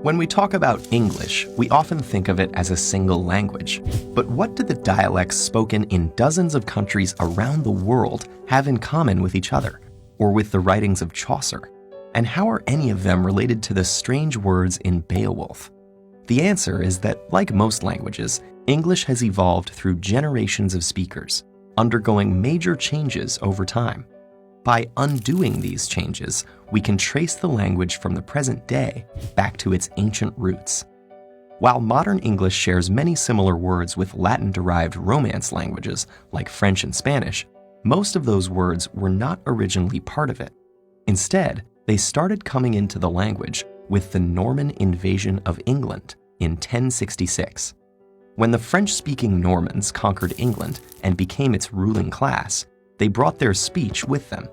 When we talk about English, we often think of it as a single language. But what do the dialects spoken in dozens of countries around the world have in common with each other, or with the writings of Chaucer? And how are any of them related to the strange words in Beowulf? The answer is that, like most languages, English has evolved through generations of speakers, undergoing major changes over time. By undoing these changes, we can trace the language from the present day back to its ancient roots. While modern English shares many similar words with Latin-derived Romance languages like French and Spanish, most of those words were not originally part of it. Instead, they started coming into the language with the Norman invasion of England in 1066. When the French-speaking Normans conquered England and became its ruling class, they brought their speech with them,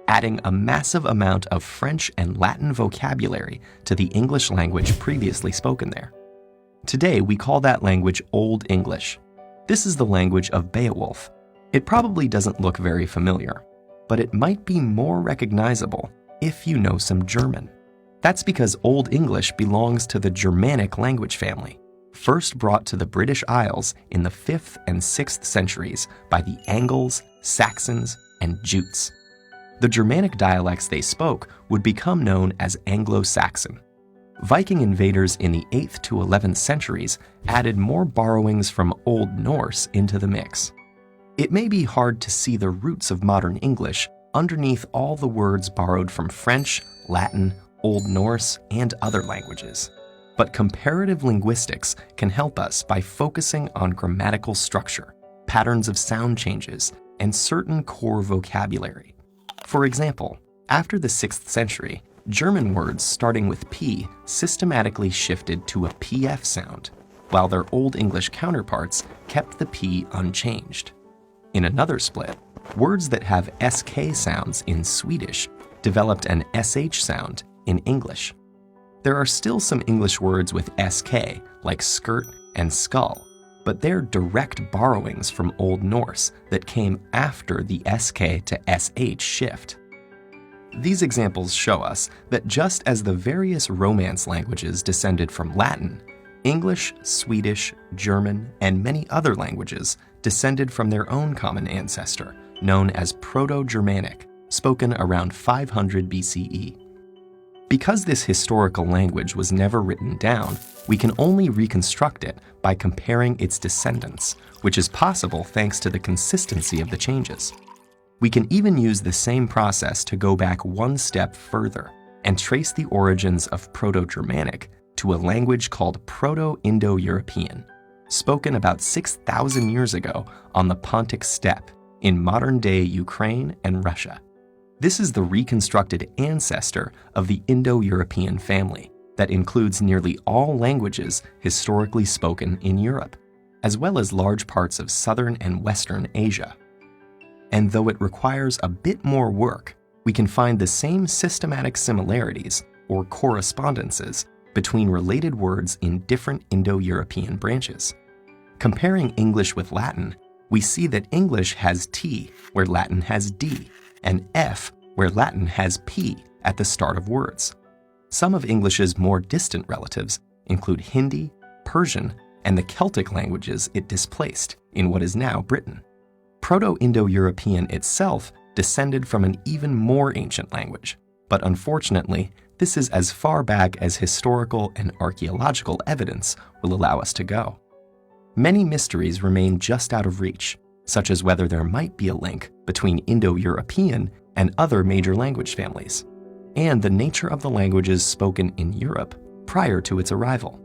adding a massive amount of French and Latin vocabulary to the English language previously spoken there. Today, we call that language Old English. This is the language of Beowulf. It probably doesn't look very familiar, but it might be more recognizable if you know some German. That's because Old English belongs to the Germanic language family, first brought to the British Isles in the 5th and 6th centuries by the Angles, Saxons, and Jutes. The Germanic dialects they spoke would become known as Anglo-Saxon. Viking invaders in the 8th to 11th centuries added more borrowings from Old Norse into the mix. It may be hard to see the roots of modern English underneath all the words borrowed from French, Latin, Old Norse, and other languages. But comparative linguistics can help us by focusing on grammatical structure, patterns of sound changes, and certain core vocabulary. For example, after the 6th century, German words starting with P systematically shifted to a PF sound, while their Old English counterparts kept the P unchanged. In another split, words that have SK sounds in Swedish developed an SH sound in English. There are still some English words with SK, like skirt and skull, but they're direct borrowings from Old Norse that came after the SK to SH shift. These examples show us that just as the various Romance languages descended from Latin, English, Swedish, German, and many other languages descended from their own common ancestor, known as Proto-Germanic, spoken around 500 BCE. Because this historical language was never written down, we can only reconstruct it by comparing its descendants, which is possible thanks to the consistency of the changes. We can even use the same process to go back one step further and trace the origins of Proto-Germanic to a language called Proto-Indo-European, spoken about 6,000 years ago on the Pontic Steppe in modern-day Ukraine and Russia. This is the reconstructed ancestor of the Indo-European family that includes nearly all languages historically spoken in Europe, as well as large parts of southern and western Asia. And though it requires a bit more work, we can find the same systematic similarities, or correspondences, between related words in different Indo-European branches. Comparing English with Latin, we see that English has T where Latin has D, and F where Latin has P at the start of words. Some of English's more distant relatives include Hindi, Persian, and the Celtic languages it displaced in what is now Britain. Proto-Indo-European itself descended from an even more ancient language, but unfortunately, this is as far back as historical and archaeological evidence will allow us to go. Many mysteries remain just out of reach, such as whether there might be a link between Indo-European and other major language families, and the nature of the languages spoken in Europe prior to its arrival.